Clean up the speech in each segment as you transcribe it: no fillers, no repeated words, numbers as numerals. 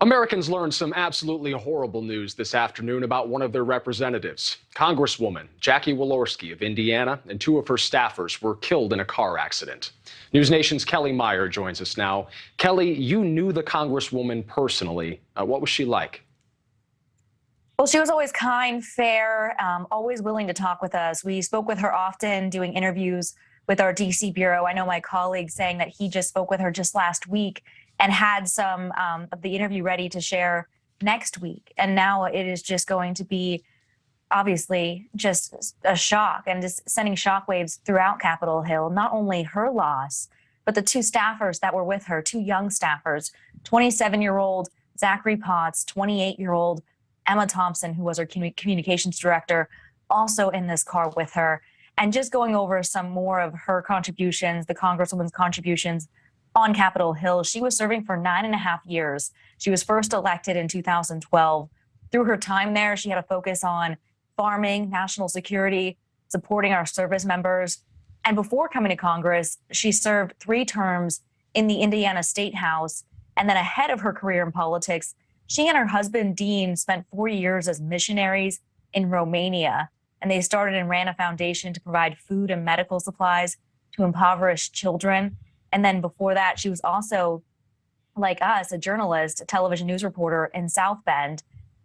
Americans learned some absolutely horrible news this afternoon about one of their representatives. Congresswoman Jackie Walorski of Indiana and two of her staffers were killed in a car accident. NewsNation's Kelly Meyer joins us now. Kelly, you knew the Congresswoman personally. What was she like? Well, she was always kind, fair, always willing to talk with us. We spoke with her often, doing interviews with our DC bureau. I know my colleague saying that he just spoke with her just last week and had some of the interview ready to share next week. And now it is just going to be, obviously, just a shock and just sending shockwaves throughout Capitol Hill. Not only her loss, but the two staffers that were with her, two young staffers, 27-year-old Zachary Potts, 28-year-old Emma Thompson, who was her communications director, also in this car with her. And just going over some more of her contributions, the Congresswoman's contributions on Capitol Hill. She was serving for 9.5 years. She was first elected in 2012. Through her time there, she had a focus on farming, national security, supporting our service members. And before coming to Congress, she served 3 terms in the Indiana State House. And then ahead of her career in politics, she and her husband, Dean, spent 4 years as missionaries in Romania. And they started and ran a foundation to provide food and medical supplies to impoverished children. And then before that, she was also, like us, a journalist, a television news reporter in South Bend.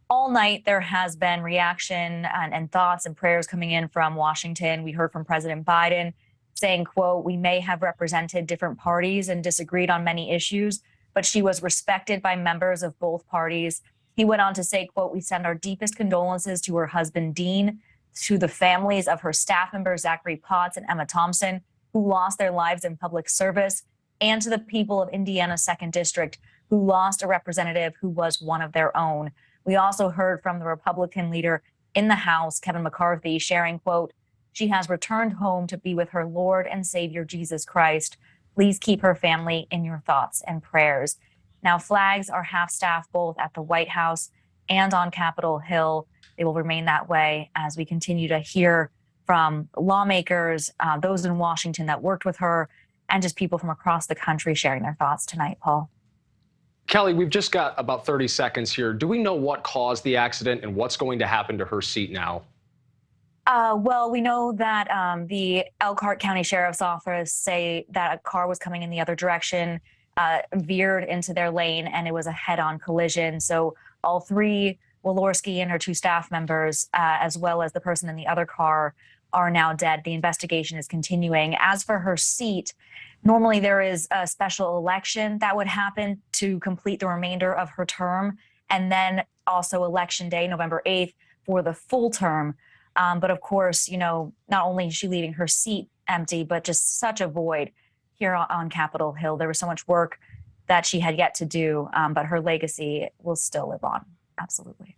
All night, there has been reaction and thoughts and prayers coming in from Washington. We heard from President Biden saying, quote, "We may have represented different parties and disagreed on many issues, but she was respected by members of both parties." He went on to say, quote, "We send our deepest condolences to her husband, Dean, to the families of her staff members, Zachary Potts and Emma Thompson, who lost their lives in public service, and to the people of Indiana's 2nd District, who lost a representative who was one of their own." We also heard from the Republican leader in the House, Kevin McCarthy, sharing, quote, "She has returned home to be with her Lord and Savior, Jesus Christ. Please keep her family in your thoughts and prayers." Now, flags are half-staff both at the White House and on Capitol Hill. They will remain that way as we continue to hear from lawmakers, those in Washington that worked with her, and just people from across the country sharing their thoughts tonight, Paul. Kelly, we've just got about 30 seconds here. Do we know what caused the accident and what's going to happen to her seat now? Well, we know that the Elkhart County Sheriff's Office say that a car was coming in the other direction, veered into their lane, and it was a head-on collision. So all 3, Walorski and her 2 staff members, as well as the person in the other car, are now dead. The investigation is continuing. As for her seat, normally there is a special election that would happen to complete the remainder of her term, and then also Election Day, November 8th, for the full term. But of course, you know, not only is she leaving her seat empty, but just such a void here on Capitol Hill. There was so much work that she had yet to do, but her legacy will still live on. Absolutely.